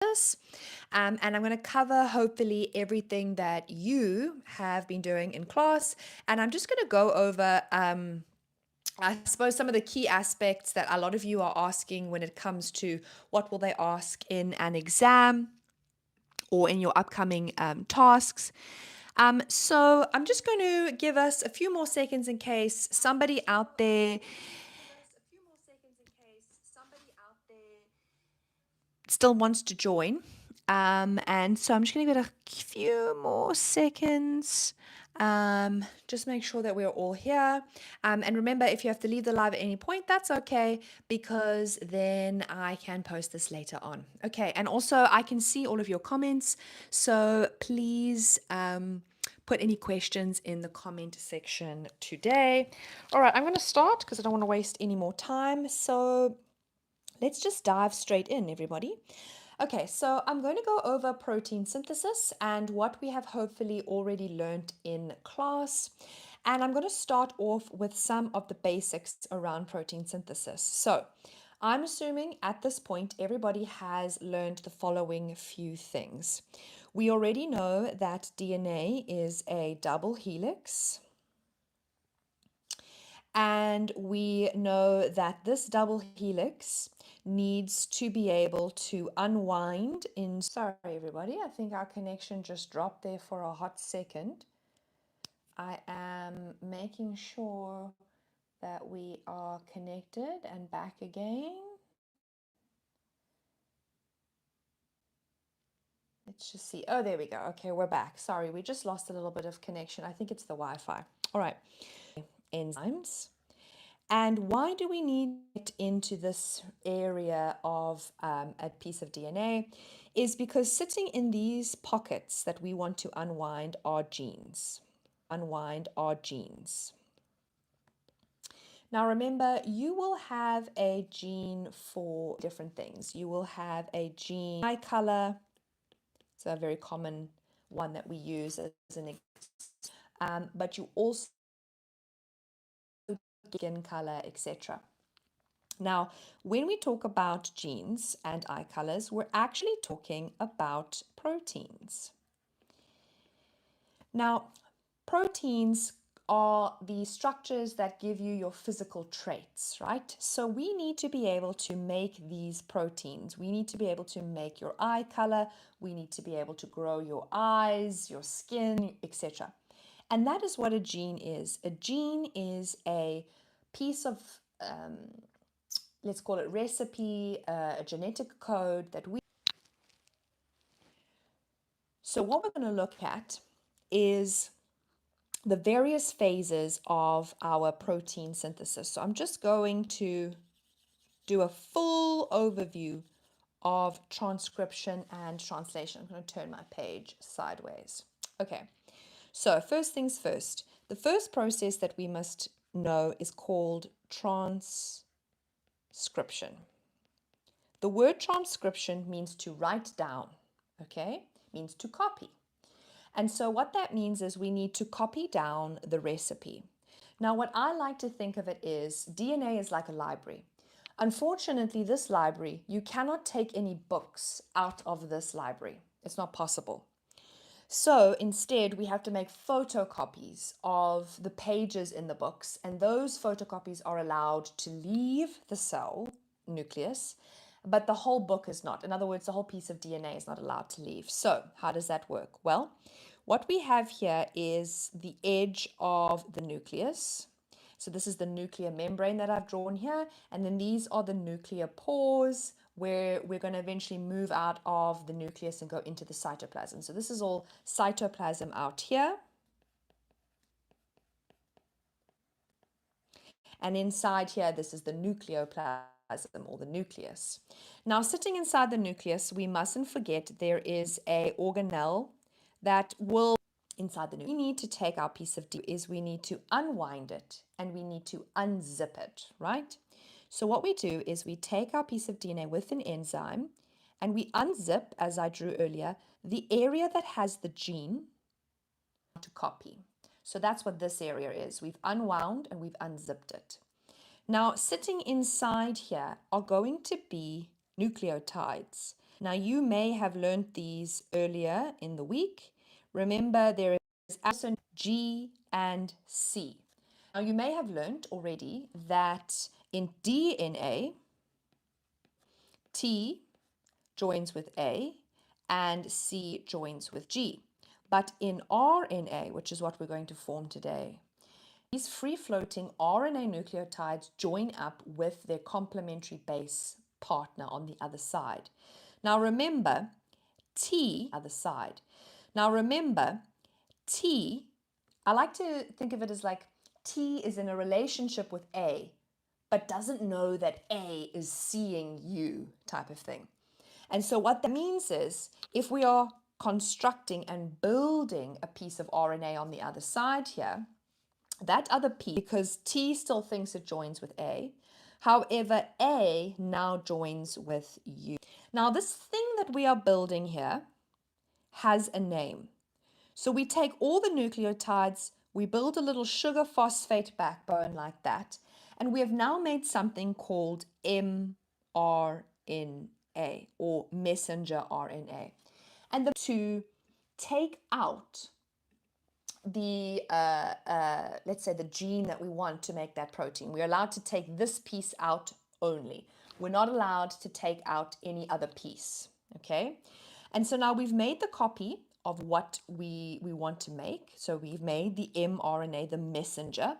synthesis. And I'm going to cover hopefully everything that you have been doing in class. And I'm just going to go over, I suppose, some of the key aspects that a lot of you are asking when it comes to what will they ask in an exam or in your upcoming tasks. So I'm just going to give us a few more seconds in case somebody out there still wants to join. And so I'm just going to give it a few more seconds. Just make sure that we're all here. And remember, if you have to leave the live at any point, that's okay, because then I can post this later on. Okay, and also I can see all of your comments, so please put any questions in the comment section today. All right, I'm going to start because I don't want to waste any more time. So let's just dive straight in, everybody. Okay, so I'm going to go over protein synthesis and what we have hopefully already learned in class. And I'm going to start off with some of the basics around protein synthesis. So I'm assuming at this point everybody has learned the following few things. We already know that DNA is a double helix. And we know that this double helix needs to be able to unwind in. Sorry, everybody, I think our connection just dropped there for a hot second. I am making sure that we are connected and back again. Let's just see. Oh, there we go. Okay, we're back. Sorry, we just lost a little bit of connection. I think it's the Wi-Fi. All right. Enzymes. And why do we need to get into this area of a piece of DNA? Is because sitting in these pockets that we want to unwind are genes. Now remember, you will have a gene for different things. You will have a gene eye color. It's a very common one that we use as an example. But you also skin color, etc. Now, when we talk about genes and eye colors, we're actually talking about proteins. Now, proteins are the structures that give you your physical traits, right? So we need to be able to make these proteins. We need to be able to make your eye color. We need to be able to grow your eyes, your skin, etc. And that is what a gene is. A gene is a piece of let's call it recipe, a genetic code that we. So what we're going to look at is the various phases of our protein synthesis. So I'm just going to do a full overview of transcription and translation. I'm going to turn my page sideways. Okay, so first things first. The first process that we must know is called transcription. The word transcription means to write down, okay? Means to copy. And so what that means is we need to copy down the recipe. Now, what I like to think of it is DNA is like a library. Unfortunately, this library, you cannot take any books out of this library. It's not possible. So instead, we have to make photocopies of the pages in the books, and those photocopies are allowed to leave the cell nucleus, but the whole book is not. In other words, the whole piece of DNA is not allowed to leave. So how does that work? Well, what we have here is the edge of the nucleus. So this is the nuclear membrane that I've drawn here, and then these are the nuclear pores where we're going to eventually move out of the nucleus and go into the cytoplasm. So this is all cytoplasm out here. And inside here, this is the nucleoplasm or the nucleus. Now, sitting inside the nucleus, we mustn't forget there is a organelle that will inside the nucleus. We need to take our piece of DNA is we need to unwind it and we need to unzip it, right? So what we do is we take our piece of DNA with an enzyme and we unzip, as I drew earlier, the area that has the gene to copy. So that's what this area is. We've unwound and we've unzipped it. Now, sitting inside here are going to be nucleotides. Now, you may have learned these earlier in the week. Remember, there is also G and C. Now, you may have learned already that in DNA, T joins with A and C joins with G. But in RNA, which is what we're going to form today, these free-floating RNA nucleotides join up with their complementary base partner on the other side. Now remember, other side. Now remember, T, I like to think of it as like T is in a relationship with A, but doesn't know that A is seeing you type of thing. And so what that means is if we are constructing and building a piece of RNA on the other side here, that other piece, because T still thinks it joins with A, however, A now joins with U. Now, this thing that we are building here has a name. So we take all the nucleotides, we build a little sugar phosphate backbone like that, and we have now made something called mRNA or messenger RNA. And to take out the, let's say the gene that we want to make that protein, we're allowed to take this piece out only. We're not allowed to take out any other piece, okay? And so now we've made the copy of what we want to make. So we've made the mRNA, the messenger,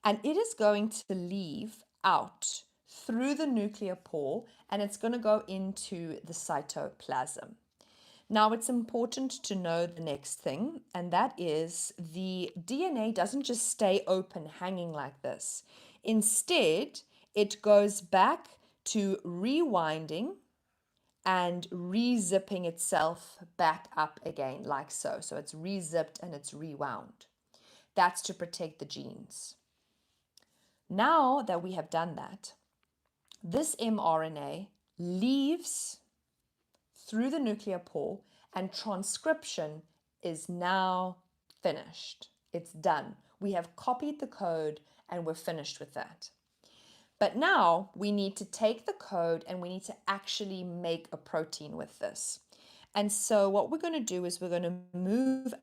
and it is going to leave out through the nuclear pore, and it's going to go into the cytoplasm. Now, it's important to know the next thing, and that is the DNA doesn't just stay open, hanging like this. Instead, it goes back to rewinding and re-zipping itself back up again, like so. So it's re-zipped and it's rewound. That's to protect the genes. Now that we have done that, this mRNA leaves through the nuclear pore, and transcription is now finished. It's done. We have copied the code and we're finished with that. But now we need to take the code and we need to actually make a protein with this. And so what we're going to do is we're going to move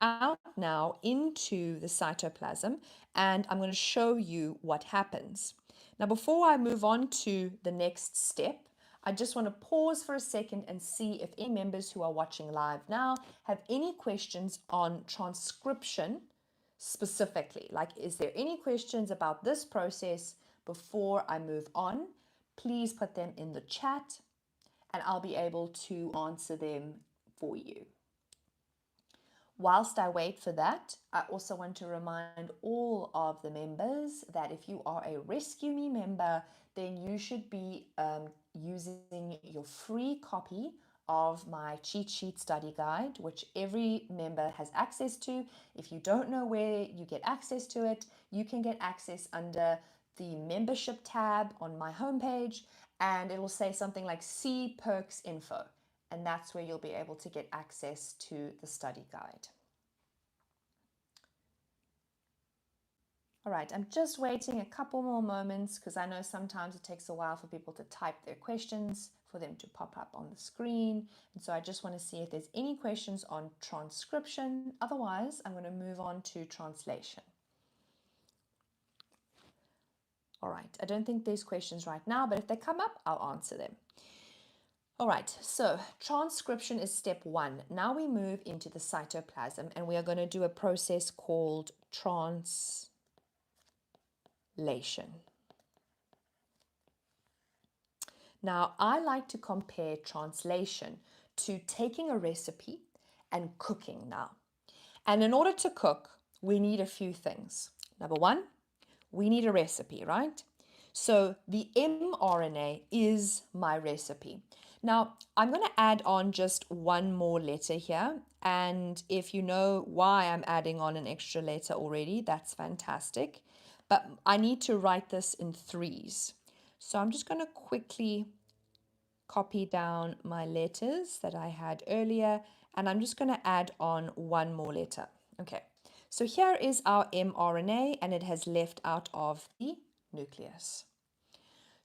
out now into the cytoplasm, and I'm going to show you what happens. Now, before I move on to the next step, I just want to pause for a second and see if any members who are watching live now have any questions on transcription specifically. Like, is there any questions about this process before I move on? Please put them in the chat and I'll be able to answer them for you. Whilst I wait for that, I also want to remind all of the members that if you are a Rescue Me member, then you should be using your free copy of my cheat sheet study guide, which every member has access to. If you don't know where you get access to it, you can get access under the membership tab on my homepage, and it will say something like See Perks Info. And that's where you'll be able to get access to the study guide. All right, I'm just waiting a couple more moments because I know sometimes it takes a while for people to type their questions, for them to pop up on the screen. And so I just want to see if there's any questions on transcription. Otherwise, I'm going to move on to translation. All right, I don't think there's questions right now, but if they come up, I'll answer them. All right, so transcription is step 1. Now we move into the cytoplasm and we are going to do a process called translation. Now, I like to compare translation to taking a recipe and cooking now. And in order to cook, we need a few things. Number 1, we need a recipe, right? So the mRNA is my recipe. Now, I'm going to add on just one more letter here. And if you know why I'm adding on an extra letter already, that's fantastic. But I need to write this in 3s. So I'm just going to quickly copy down my letters that I had earlier, and I'm just going to add on one more letter. Okay, so here is our mRNA, and it has left out of the nucleus.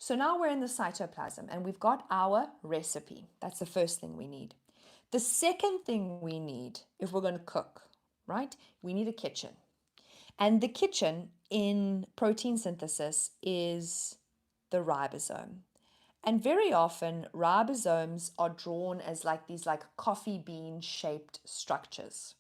So now we're in the cytoplasm and we've got our recipe. That's the first thing we need. The second thing we need, if we're going to cook, right, we need a kitchen. And the kitchen in protein synthesis is the ribosome. And very often ribosomes are drawn as like these like coffee bean shaped structures.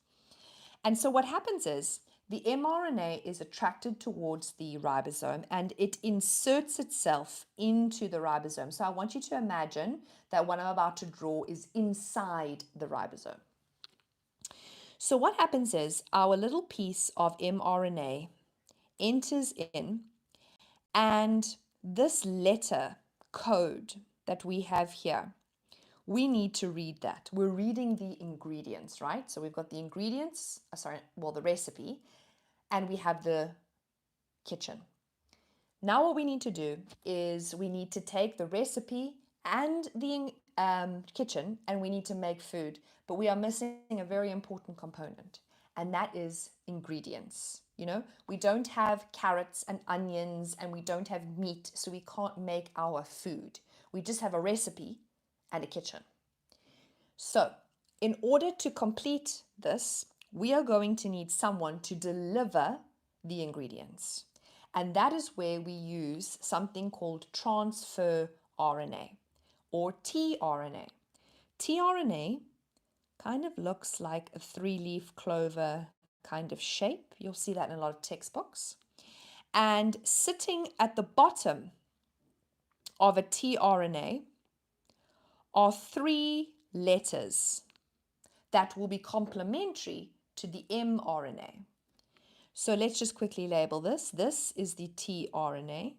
And so what happens is the mRNA is attracted towards the ribosome and it inserts itself into the ribosome. So I want you to imagine that what I'm about to draw is inside the ribosome. So what happens is our little piece of mRNA enters in, and this letter code that we have here, we need to read that. We're reading the ingredients, right? So we've got the ingredients, the recipe, and we have the kitchen. Now what we need to do is we need to take the recipe and the kitchen and we need to make food, but we are missing a very important component, and that is ingredients. You know, we don't have carrots and onions and we don't have meat, so we can't make our food. We just have a recipe and a kitchen. So in order to complete this, we are going to need someone to deliver the ingredients. And that is where we use something called transfer RNA or tRNA. tRNA kind of looks like a 3-leaf clover kind of shape. You'll see that in a lot of textbooks. And sitting at the bottom of a tRNA are 3 letters that will be complementary to the mRNA. So let's just quickly label this. This is the tRNA,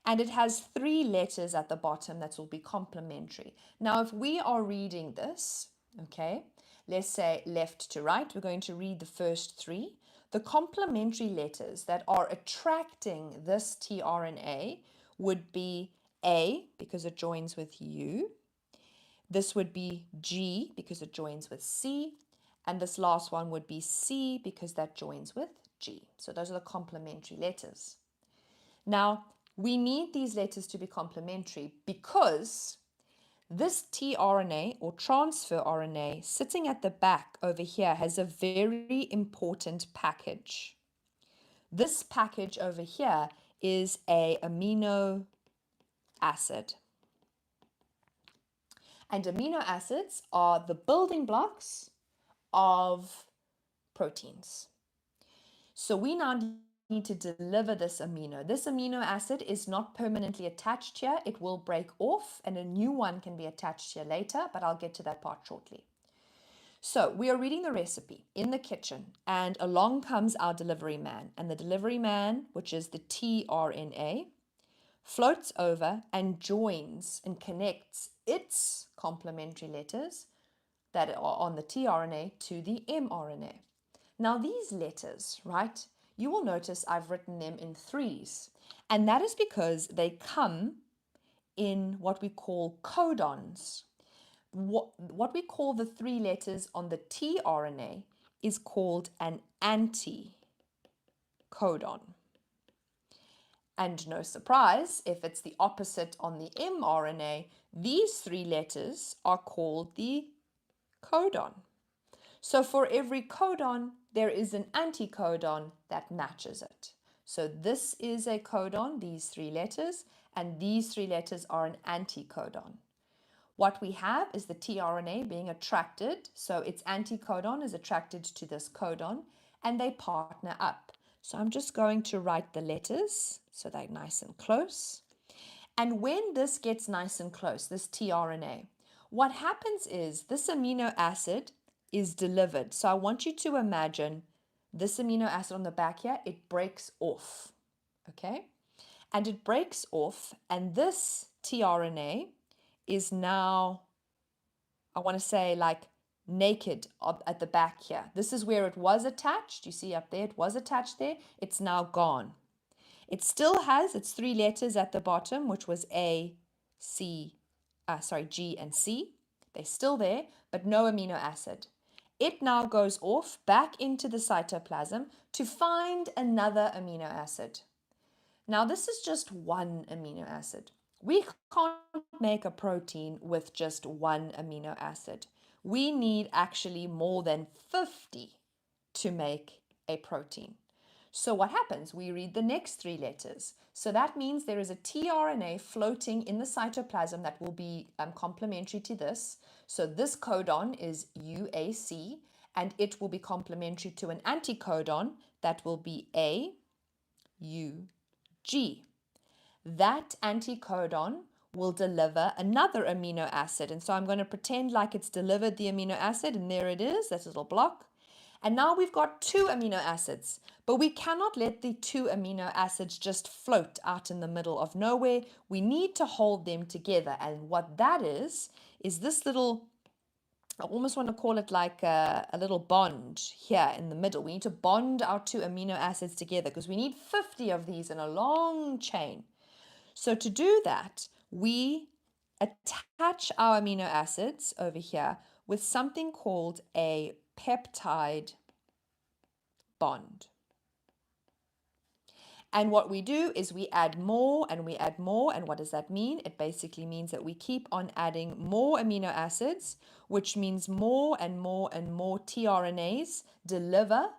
and it has 3 letters at the bottom that will be complementary. Now, if we are reading this, okay, let's say left to right, we're going to read the first 3. The complementary letters that are attracting this tRNA would be A, because it joins with U. This would be G, because it joins with C. And this last one would be C, because that joins with G. So those are the complementary letters. Now, we need these letters to be complementary because this tRNA or transfer RNA sitting at the back over here has a very important package. This package over here is an amino acid. And amino acids are the building blocks of proteins. So we now need to deliver this amino. This amino acid is not permanently attached here. It will break off and a new one can be attached here later, but I'll get to that part shortly. So we are reading the recipe in the kitchen and along comes our delivery man. And the delivery man, which is the tRNA, floats over and joins and connects its complementary letters that are on the tRNA to the mRNA. Now these letters, right, you will notice I've written them in 3s, and that is because they come in what we call codons. What we call the 3 letters on the tRNA is called an anticodon. And no surprise, if it's the opposite on the mRNA, these 3 letters are called the codon. So for every codon, there is an anticodon that matches it. So this is a codon, these 3 letters, and these 3 letters are an anticodon. What we have is the tRNA being attracted, so its anticodon is attracted to this codon, and they partner up. So I'm just going to write the letters so they're nice and close. And when this gets nice and close, this tRNA, what happens is this amino acid is delivered. So I want you to imagine this amino acid on the back here, it breaks off, okay? And it breaks off, and this tRNA is now, I want to say like naked at the back here. This is where it was attached. You see up there, it was attached there. It's now gone. It still has its 3 letters at the bottom, which was G and C. They're still there, but no amino acid. It now goes off back into the cytoplasm to find another amino acid. Now, this is just one amino acid. We can't make a protein with just one amino acid. We need actually more than 50 to make a protein. So what happens? We read the next three letters. So that means there is a tRNA floating in the cytoplasm that will be complementary to this. So this codon is UAC, and it will be complementary to an anticodon that will be AUG. That anticodon will deliver another amino acid. And so I'm going to pretend like it's delivered the amino acid, and there it is, that little block. And now we've got two amino acids, but we cannot let the two amino acids just float out in the middle of nowhere. We need to hold them together. And what that is this little, I almost want to call it like a little bond here in the middle. We need to bond our two amino acids together because we need 50 of these in a long chain. So to do that, we attach our amino acids over here with something called a peptide bond. And what we do is we add more and we add more. And what does that mean? It basically means that we keep on adding more amino acids, which means more and more and more tRNAs deliver,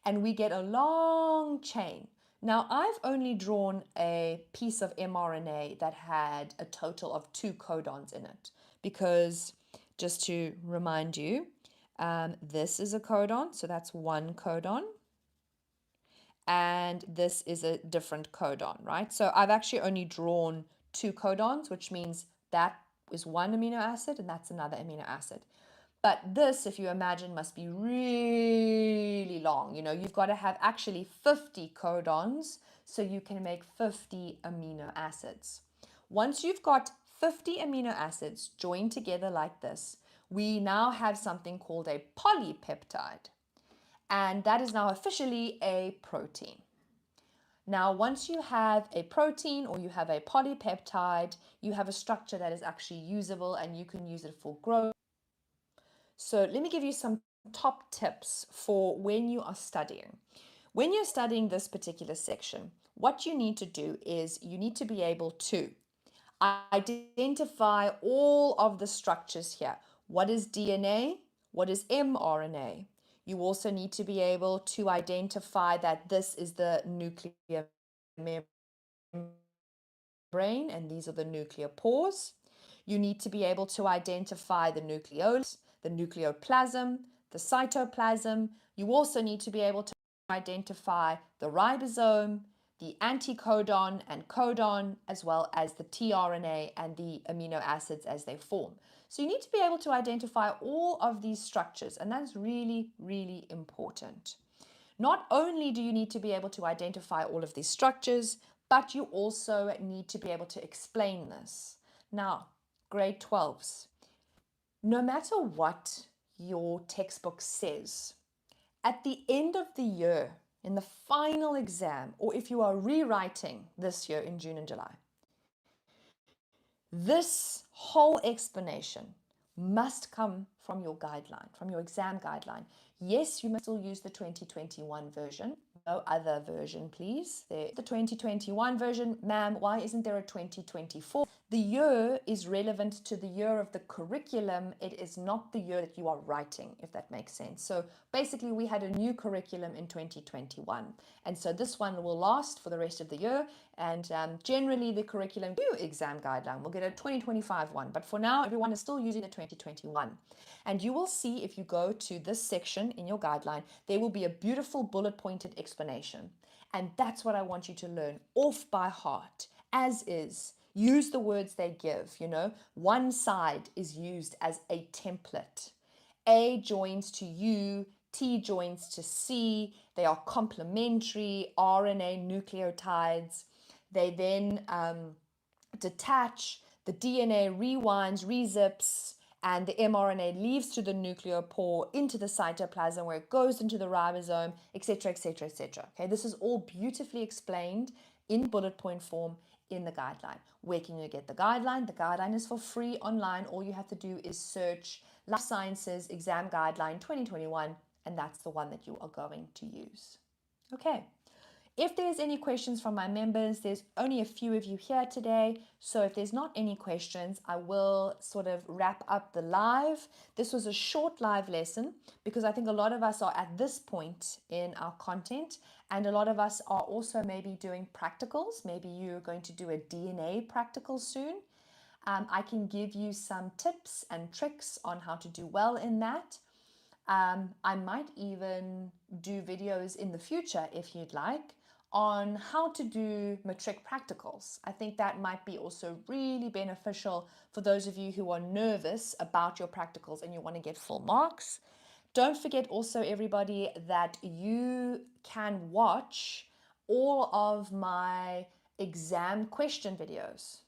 and we get a long chain. Now, I've only drawn a piece of mRNA that had a total of 2 codons in it because, just to remind you, this is a codon, so that's 1 codon. And this is a different codon, right? So I've actually only drawn 2 codons, which means that is one amino acid and that's another amino acid. But this, if you imagine, must be really long. You know, you've got to have actually 50 codons so you can make 50 amino acids. Once you've got 50 amino acids joined together like this, we now have something called a polypeptide. And that is now officially a protein. Now, once you have a protein or you have a polypeptide, you have a structure that is actually usable and you can use it for growth. So let me give you some top tips for when you are studying. When you're studying this particular section, what you need to do is you need to be able to identify all of the structures here. What is DNA? What is mRNA? You also need to be able to identify that this is the nuclear membrane and these are the nuclear pores. You need to be able to identify the nucleolus, the nucleoplasm, the cytoplasm. You also need to be able to identify the ribosome, the anticodon and codon, as well as the tRNA and the amino acids as they form. So you need to be able to identify all of these structures, and that's really, really important. Not only do you need to be able to identify all of these structures, but you also need to be able to explain this. Now, grade 12s, no matter what your textbook says, at the end of the year, in the final exam, or if you are rewriting this year in June and July, this whole explanation must come from your guideline, from your exam guideline. Yes, you must still use the 2021 version. No other version, please. The 2021 version, ma'am, why isn't there a 2024? The year is relevant to the year of the curriculum. It is not the year that you are writing, if that makes sense. So basically, we had a new curriculum in 2021. And so this one will last for the rest of the year. And generally, the curriculum new exam guideline will get a 2025 one. But for now, everyone is still using the 2021. And you will see if you go to this section in your guideline, there will be a beautiful bullet pointed explanation. And that's what I want you to learn off by heart, as is. Use the words they give, you know. One side is used as a template. A joins to U, T joins to C. They are complementary RNA nucleotides. They then detach, the DNA rewinds, rezips, and the mRNA leaves through the nucleopore into the cytoplasm where it goes into the ribosome, etc., etc., etc. Okay, this is all beautifully explained in bullet point form in the guideline. Where can you get the guideline? The guideline is for free online. All you have to do is search Life Sciences Exam Guideline 2021, and that's the one that you are going to use. Okay. If there's any questions from my members, there's only a few of you here today. So if there's not any questions, I will sort of wrap up the live. This was a short live lesson because I think a lot of us are at this point in our content, and a lot of us are also maybe doing practicals. Maybe you're going to do a DNA practical soon. I can give you some tips and tricks on how to do well in that. I might even do videos in the future, if you'd like, on how to do matric practicals. I think that might be also really beneficial for those of you who are nervous about your practicals and you want to get full marks. Don't forget also, everybody, that you can watch all of my exam question videos.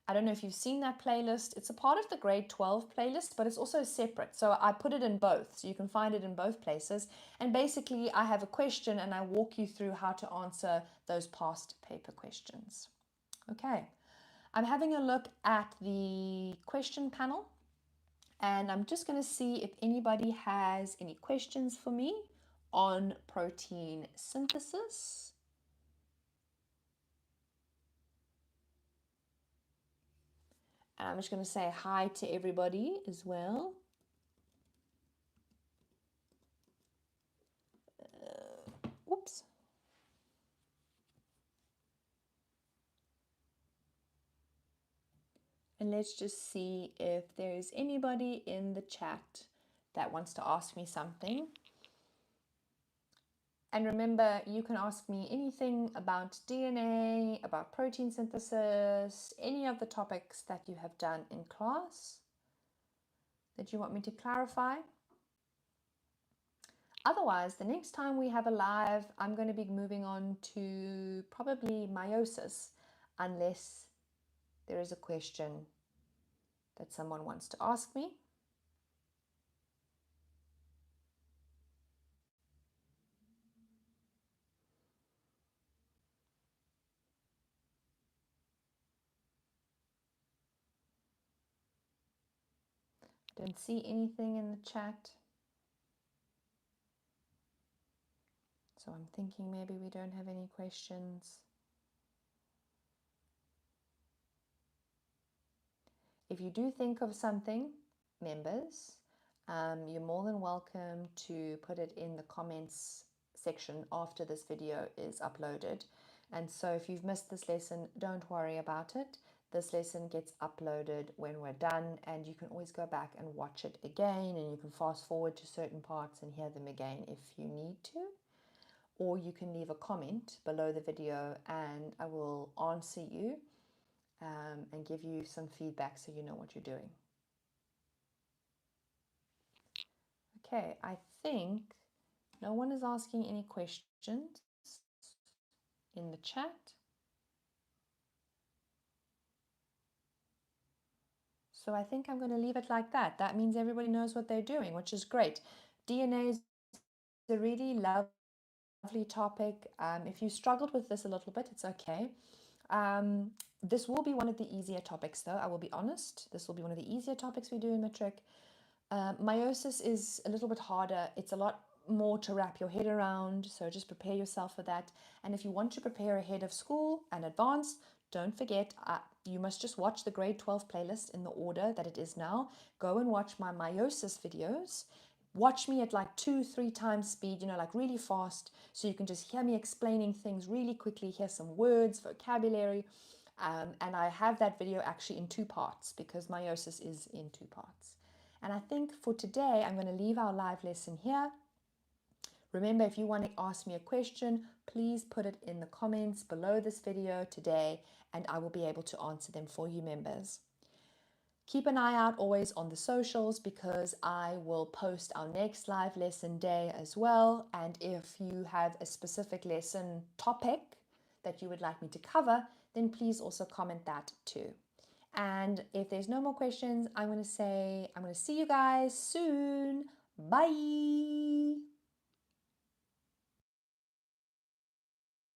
I don't know if you've seen that playlist. It's a part of the grade 12 playlist, but it's also separate. So I put it in both, so you can find it in both places. And basically, I have a question and I walk you through how to answer those past paper questions. Okay, I'm having a look at the question panel, and I'm just going to see if anybody has any questions for me on protein synthesis. And I'm just going to say hi to everybody as well. Oops. And let's just see if there's anybody in the chat that wants to ask me something. And remember, you can ask me anything about DNA, about protein synthesis, any of the topics that you have done in class that you want me to clarify. Otherwise, the next time we have a live, I'm going to be moving on to probably meiosis, unless there is a question that someone wants to ask me. Don't see anything in the chat. So I'm thinking maybe we don't have any questions. If you do think of something, members, you're more than welcome to put it in the comments section after this video is uploaded. And so if you've missed this lesson, don't worry about it. This lesson gets uploaded when we're done, and you can always go back and watch it again, and you can fast forward to certain parts and hear them again if you need to. Or you can leave a comment below the video and I will answer you and give you some feedback so you know what you're doing. Okay, I think no one is asking any questions in the chat. So I think I'm going to leave it like that. That means everybody knows what they're doing, which is great. DNA is a really lovely topic. If you struggled with this a little bit, it's okay. This will be one of the easier topics, though, I will be honest. This will be one of the easier topics we do in matric. Meiosis is a little bit harder. It's a lot more to wrap your head around, so just prepare yourself for that. And if you want to prepare ahead of school and advance, don't forget, you must just watch the grade 12 playlist in the order that it is now. Go and watch my meiosis videos. Watch me at like 2-3 times speed, you know, like really fast, so you can just hear me explaining things really quickly, hear some words, vocabulary. And I have that video actually in 2 parts because meiosis is in 2 parts. And I think for today, I'm going to leave our live lesson here. Remember, if you want to ask me a question, please put it in the comments below this video today, and I will be able to answer them for you, members. Keep an eye out always on the socials because I will post our next live lesson day as well. And if you have a specific lesson topic that you would like me to cover, then please also comment that too. And if there's no more questions, I'm going to say I'm going to see you guys soon. Bye.